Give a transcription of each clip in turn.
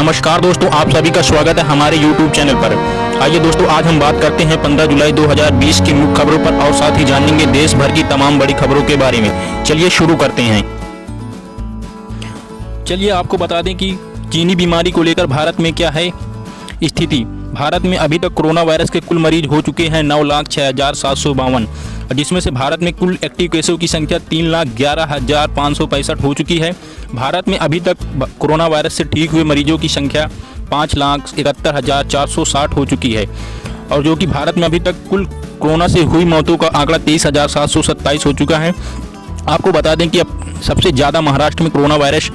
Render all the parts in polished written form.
नमस्कार दोस्तों, आप सभी का स्वागत है हमारे YouTube चैनल पर। आइए दोस्तों, आज हम बात करते हैं 15 जुलाई 2020 की मुख्य खबरों पर और साथ ही जानेंगे देश भर की तमाम बड़ी खबरों के बारे में। चलिए शुरू करते हैं। चलिए आपको बता दें कि चीनी बीमारी को लेकर भारत में क्या है स्थिति। भारत में अभी तक कोरोना वायरस के कुल मरीज हो चुके हैं 9,06,752, जिसमें से भारत में कुल एक्टिव केसों की संख्या 3,11,565 हो चुकी है। भारत में अभी तक कोरोना वायरस से ठीक हुए मरीजों की संख्या 5,71,460 हो चुकी है, और जो कि भारत में अभी तक कुल कोरोना से हुई मौतों का आंकड़ा 23,727 हो चुका है। आपको बता दें कि अब सबसे ज़्यादा महाराष्ट्र में कोरोना वायरस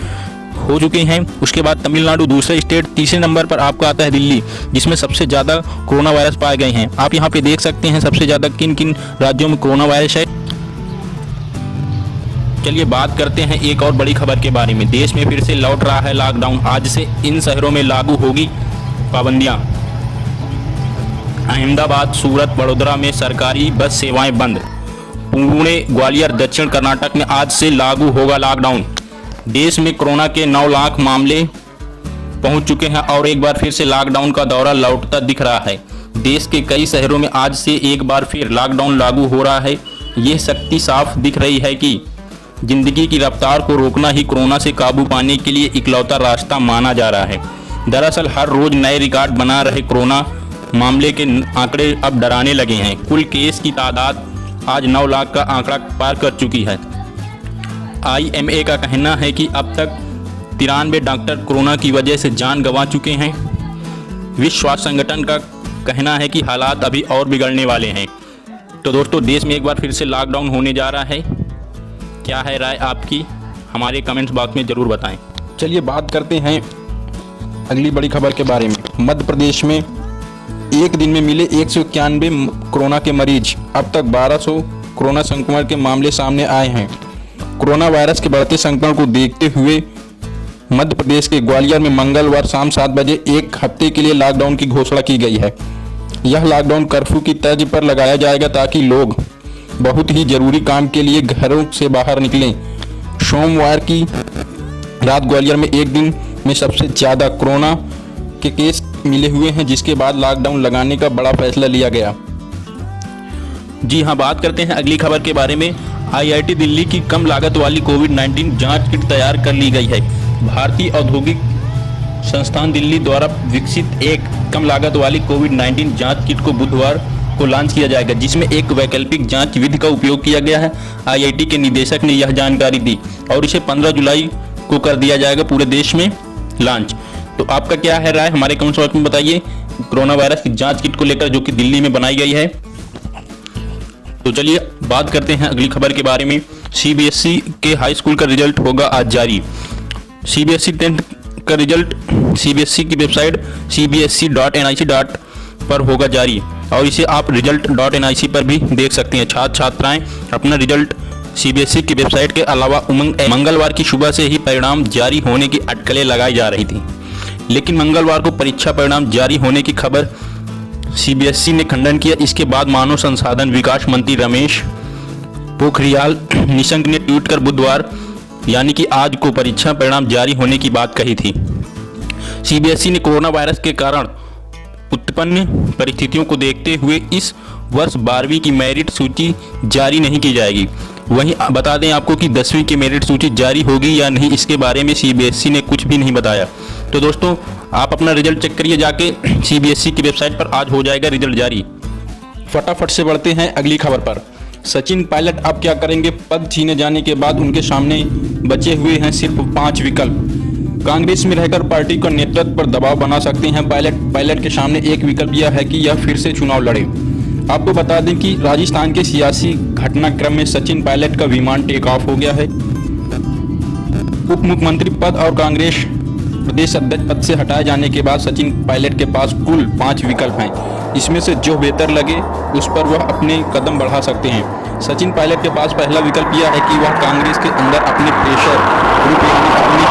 हो चुके हैं, उसके बाद तमिलनाडु दूसरे स्टेट, तीसरे नंबर पर आपका आता है दिल्ली, जिसमें सबसे ज़्यादा कोरोना वायरस पाए गए हैं। आप यहां पे देख सकते हैं सबसे ज़्यादा किन किन राज्यों में कोरोना वायरस है। चलिए बात करते हैं एक और बड़ी खबर के बारे में। देश में फिर से लौट रहा है लॉकडाउन। आज से इन शहरों में लागू होगी पाबंदियां। अहमदाबाद, सूरत, वडोदरा में सरकारी बस सेवाएं बंद। पुणे, ग्वालियर, दक्षिण कर्नाटक में आज से लागू होगा लॉकडाउन। देश में कोरोना के 9 लाख मामले पहुंच चुके हैं और एक बार फिर से लॉकडाउन का दौरा लौटता दिख रहा है। देश के कई शहरों में आज से एक बार फिर लॉकडाउन लागू हो रहा है। यह शक्ति साफ दिख रही है कि जिंदगी की रफ्तार को रोकना ही कोरोना से काबू पाने के लिए इकलौता रास्ता माना जा रहा है। दरअसल हर रोज नए रिकॉर्ड बना रहे कोरोना मामले के आंकड़े अब डराने लगे हैं। कुल केस की तादाद आज 9 लाख का आंकड़ा पार कर चुकी है। IMA का कहना है कि अब तक 93 डॉक्टर कोरोना की वजह से जान गंवा चुके हैं। विश्व स्वास्थ्य संगठन का कहना है कि हालात अभी और बिगड़ने वाले हैं। तो दोस्तों, देश में एक बार फिर से लॉकडाउन होने जा रहा है। क्या है राय आपकी, हमारे कमेंट्स बॉक्स में ज़रूर बताएं। चलिए बात करते हैं अगली बड़ी खबर के बारे में। मध्य प्रदेश में एक दिन में मिले 191 कोरोना के मरीज। अब तक 1200 कोरोना संक्रमण के मामले सामने आए हैं। कोरोना वायरस के बढ़ते संक्रमण को देखते हुए मध्य प्रदेश के ग्वालियर में मंगलवार शाम 7 बजे एक हफ्ते के लिए लॉकडाउन की घोषणा की गई है। यह लॉकडाउन कर्फ्यू की तर्ज पर लगाया जाएगा ताकि लोग बहुत ही जरूरी काम के लिए घरों से बाहर निकलें। सोमवार की रात ग्वालियर में एक दिन में सबसे ज़्यादा कोरोना के केस मिले हुए हैं, जिसके बाद लॉकडाउन लगाने का बड़ा फैसला लिया गया। जी हाँ, बात करते हैं अगली खबर के बारे में। IIT दिल्ली की कम लागत वाली कोविड-19 जांच किट तैयार कर ली गई है। भारतीय औद्योगिक संस्थान दिल्ली द्वारा विकसित एक कम लागत वाली कोविड-19 जांच किट को बुधवार को लॉन्च किया जाएगा, जिसमें एक वैकल्पिक जांच विधि का उपयोग किया गया है। IIT के निदेशक ने यह जानकारी दी और इसे 15 जुलाई को कर दिया जाएगा पूरे देश में लॉन्च। तो आपका क्या है राय, हमारे कमेंट बॉक्स में बताइए कोरोना वायरस की जांच किट को लेकर, जो कि दिल्ली में बनाई गई है। तो चलिए बात करते हैं अगली खबर के बारे में। CBSE के हाई स्कूल का रिजल्ट होगा आज जारी। CBSE 10th का रिजल्ट CBSE की वेबसाइट cbsc.nic पर होगा जारी, और इसे आप result.nic पर भी देख सकते हैं। छात्र छात्राएं अपना रिजल्ट CBSE की वेबसाइट के अलावा मंगलवार की सुबह से ही परिणाम जारी होने की अटकलें लगाई जा रही थी, लेकिन मंगलवार को परीक्षा परिणाम जारी होने की खबर CBSE ने खंडन किया। इसके बाद मानव संसाधन विकास मंत्री रमेश पोखरियाल निशंक ने ट्वीट कर बुधवार यानी कि आज को परीक्षा परिणाम जारी होने की बात कही थी। CBSE ने कोरोना वायरस के कारण उत्पन्न परिस्थितियों को देखते हुए इस वर्ष 12वीं की मेरिट सूची जारी नहीं की जाएगी। वहीं बता दें आपको कि 10वीं की मेरिट सूची जारी होगी या नहीं, इसके बारे में CBSE ने कुछ भी नहीं बताया। तो दोस्तों, आप अपना रिजल्ट चेक करिए जाके, CBSE की वेबसाइट पर आज हो जाएगा रिजल्ट जारी। फटाफट से बढ़ते हैं अगली खबर पर। सचिन पायलट अब क्या करेंगे? पद छीने जाने के बाद उनके सामने बचे हुए हैं सिर्फ 5 विकल्प। कांग्रेस में रहकर पार्टी का नेतृत्व पर दबाव बना सकते हैं पायलट के सामने एक विकल्प यह है कि यह फिर से चुनाव लड़े। आपको बता दें कि राजस्थान के सियासी घटनाक्रम में सचिन पायलट का विमान टेक ऑफ हो गया है। उप मुख्यमंत्री पद और कांग्रेस प्रदेश अध्यक्ष पद से हटाए जाने के बाद सचिन पायलट के पास कुल 5 विकल्प हैं। इसमें से जो बेहतर लगे उस पर वह अपने कदम बढ़ा सकते हैं। सचिन पायलट के पास पहला विकल्प यह है कि वह कांग्रेस के अंदर अपने प्रेशर ग्रुप यानी अपनी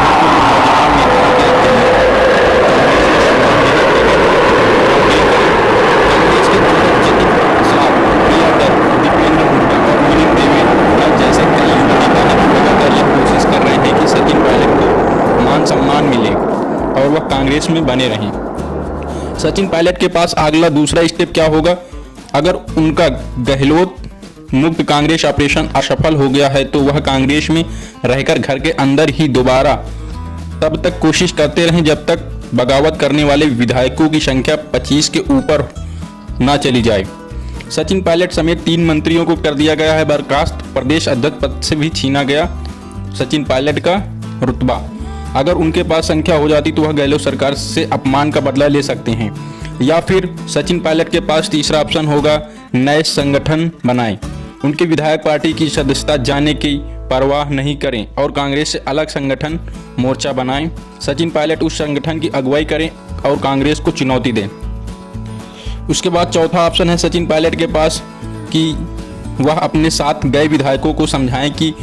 और वह कांग्रेस में बने रहें। सचिन पायलट के पास अगला दूसरा स्टेप क्या होगा? अगर उनका गहलोत मुक्त कांग्रेस ऑपरेशन असफल हो गया है तो वह कांग्रेस में रहकर घर के अंदर ही दोबारा तब तक कोशिश करते रहें जब तक बगावत करने वाले विधायकों की संख्या 25 के ऊपर ना चली जाए। सचिन पायलट समेत 3 मंत्रियों को कर दिया गया है बर्खास्त। प्रदेश अध्यक्ष पद से भी छीना गया सचिन पायलट का रुतबा। अगर उनके पास संख्या हो जाती तो वह गहलोत सरकार से अपमान का बदला ले सकते हैं, या फिर सचिन पायलट के पास तीसरा ऑप्शन होगा, नए संगठन बनाएं, उनके विधायक पार्टी की सदस्यता जाने की परवाह नहीं करें और कांग्रेस से अलग संगठन मोर्चा बनाएं। सचिन पायलट उस संगठन की अगुवाई करें और कांग्रेस को चुनौती दें। उसके बाद चौथा ऑप्शन है सचिन पायलट के पास कि वह अपने साथ गए विधायकों को समझाएं कि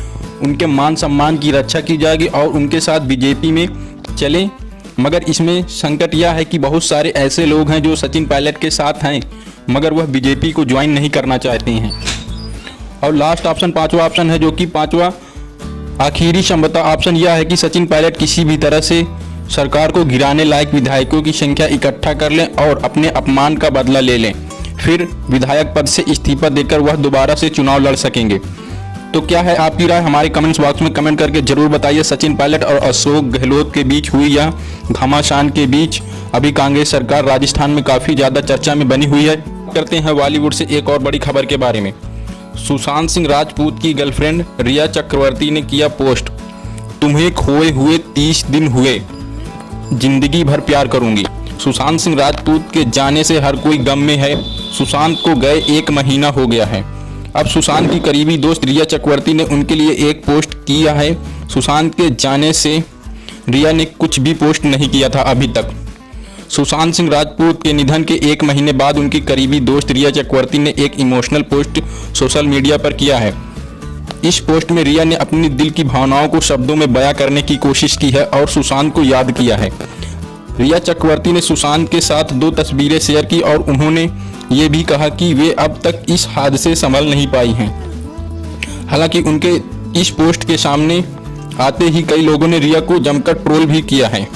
उनके मान सम्मान की रक्षा की जाएगी और उनके साथ बीजेपी में चलें। मगर इसमें संकट यह है कि बहुत सारे ऐसे लोग हैं जो सचिन पायलट के साथ हैं मगर वह बीजेपी को ज्वाइन नहीं करना चाहते हैं। और लास्ट ऑप्शन, पांचवा ऑप्शन है, जो कि पांचवा आखिरी संभवतः ऑप्शन यह है कि सचिन पायलट किसी भी तरह से सरकार को गिराने लायक विधायकों की संख्या इकट्ठा कर लें और अपने अपमान का बदला ले लें, फिर विधायक पद से इस्तीफा देकर वह दोबारा से चुनाव लड़ सकेंगे। तो क्या है आपकी राय? हमारे कमेंट्स बॉक्स में कमेंट करके जरूर बताइए। सचिन पायलट और अशोक गहलोत के बीच हुई यह घमासान के बीच अभी कांग्रेस सरकार राजस्थान में काफ़ी ज़्यादा चर्चा में बनी हुई है। करते हैं बॉलीवुड से एक और बड़ी खबर के बारे में। सुशांत सिंह राजपूत की गर्लफ्रेंड रिया चक्रवर्ती ने किया पोस्ट, तुम्हें खोए हुए 30 दिन हुए, जिंदगी भर प्यार करूंगी। सुशांत सिंह राजपूत के जाने से हर कोई गम में है। सुशांत को गए 1 महीना हो गया है। अब सुशांत की करीबी दोस्त रिया चक्रवर्ती ने उनके लिए एक पोस्ट किया है। सुशांत के जाने से रिया ने कुछ भी पोस्ट नहीं किया था अभी तक। सुशांत सिंह राजपूत के निधन के 1 महीने बाद उनकी करीबी दोस्त रिया चक्रवर्ती ने एक इमोशनल पोस्ट सोशल मीडिया पर किया है। इस पोस्ट में रिया ने अपनी दिल की भावनाओं को शब्दों में बयां करने की कोशिश की है और सुशांत को याद किया है। रिया चक्रवर्ती ने सुशांत के साथ 2 तस्वीरें शेयर की और उन्होंने ये भी कहा कि वे अब तक इस हादसे से संभल नहीं पाई हैं। हालांकि उनके इस पोस्ट के सामने आते ही कई लोगों ने रिया को जमकर ट्रोल भी किया है।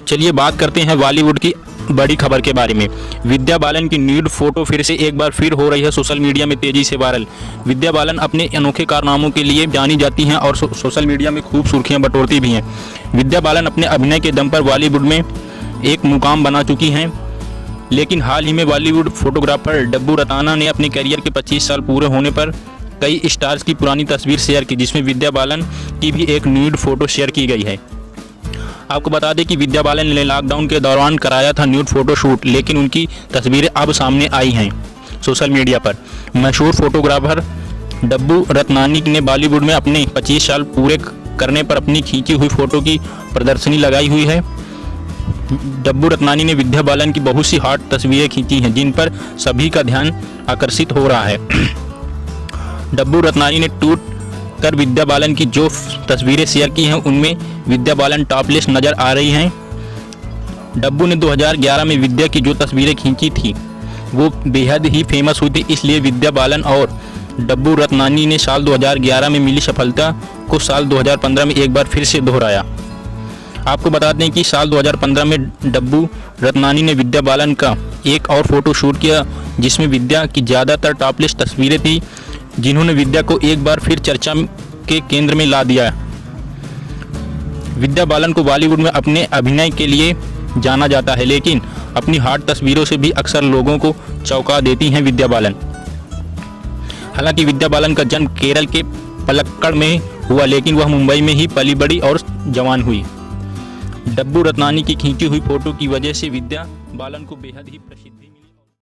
चलिए बात करते हैं बॉलीवुड की बड़ी खबर के बारे में। विद्या बालन की न्यूड फोटो फिर से एक बार फिर हो रही है सोशल मीडिया में तेजी से वायरल। विद्या बालन अपने अनोखे कारनामों के लिए जानी जाती हैं और सोशल मीडिया में खूब सुर्खियां बटोरती भी हैं। विद्या बालन अपने अभिनय के दम पर बॉलीवुड में एक मुकाम बना चुकी हैं, लेकिन हाल ही में बॉलीवुड फोटोग्राफर डब्बू रताना ने अपने करियर के 25 साल पूरे होने पर कई स्टार्स की पुरानी तस्वीर शेयर की, जिसमें विद्या बालन की भी एक न्यूड फोटो शेयर की गई है। आपको बता दें कि विद्या बालन ने लॉकडाउन के दौरान कराया था न्यूड फोटो शूट, लेकिन उनकी तस्वीरें अब सामने आई हैं सोशल मीडिया पर। मशहूर फोटोग्राफर डब्बू रत्नानी ने बॉलीवुड में अपने 25 साल पूरे करने पर अपनी खींची हुई फोटो की प्रदर्शनी लगाई हुई है। डब्बू रत्नानी ने विद्या बालन की बहुत सी हॉट तस्वीरें खींची हैं, जिन पर सभी का ध्यान आकर्षित हो रहा है। डब्बू रत्नानी ने ट्वीट कर विद्या बालन की जो तस्वीरें शेयर की हैं उनमें विद्या बालन टॉपलेस नजर आ रही हैं। डब्बू ने 2011 में विद्या की जो तस्वीरें खींची थी वो बेहद ही फेमस हुई थी, इसलिए विद्या बालन और डब्बू रत्नानी ने साल 2011 में मिली सफलता को साल 2015 में एक बार फिर से दोहराया। आपको बता दें कि साल 2015 में डब्बू रत्नानी ने विद्या बालन का एक और फोटो शूट किया, जिसमें विद्या की ज़्यादातर टॉपलेस तस्वीरें थी, जिन्होंने विद्या को एक बार फिर चर्चा के केंद्र में ला दिया। विद्या बालन को बॉलीवुड में अपने अभिनय के लिए जाना जाता है, लेकिन अपनी हॉट तस्वीरों से भी अक्सर लोगों को चौंका देती हैं विद्या बालन। हालांकि विद्या बालन का जन्म केरल के पलक्कड़ में हुआ, लेकिन वह मुंबई में ही पली बड़ी और जवान हुई। डब्बू रत्नानी की खींची हुई फोटो की वजह से विद्या बालन को बेहद ही प्रसिद्धि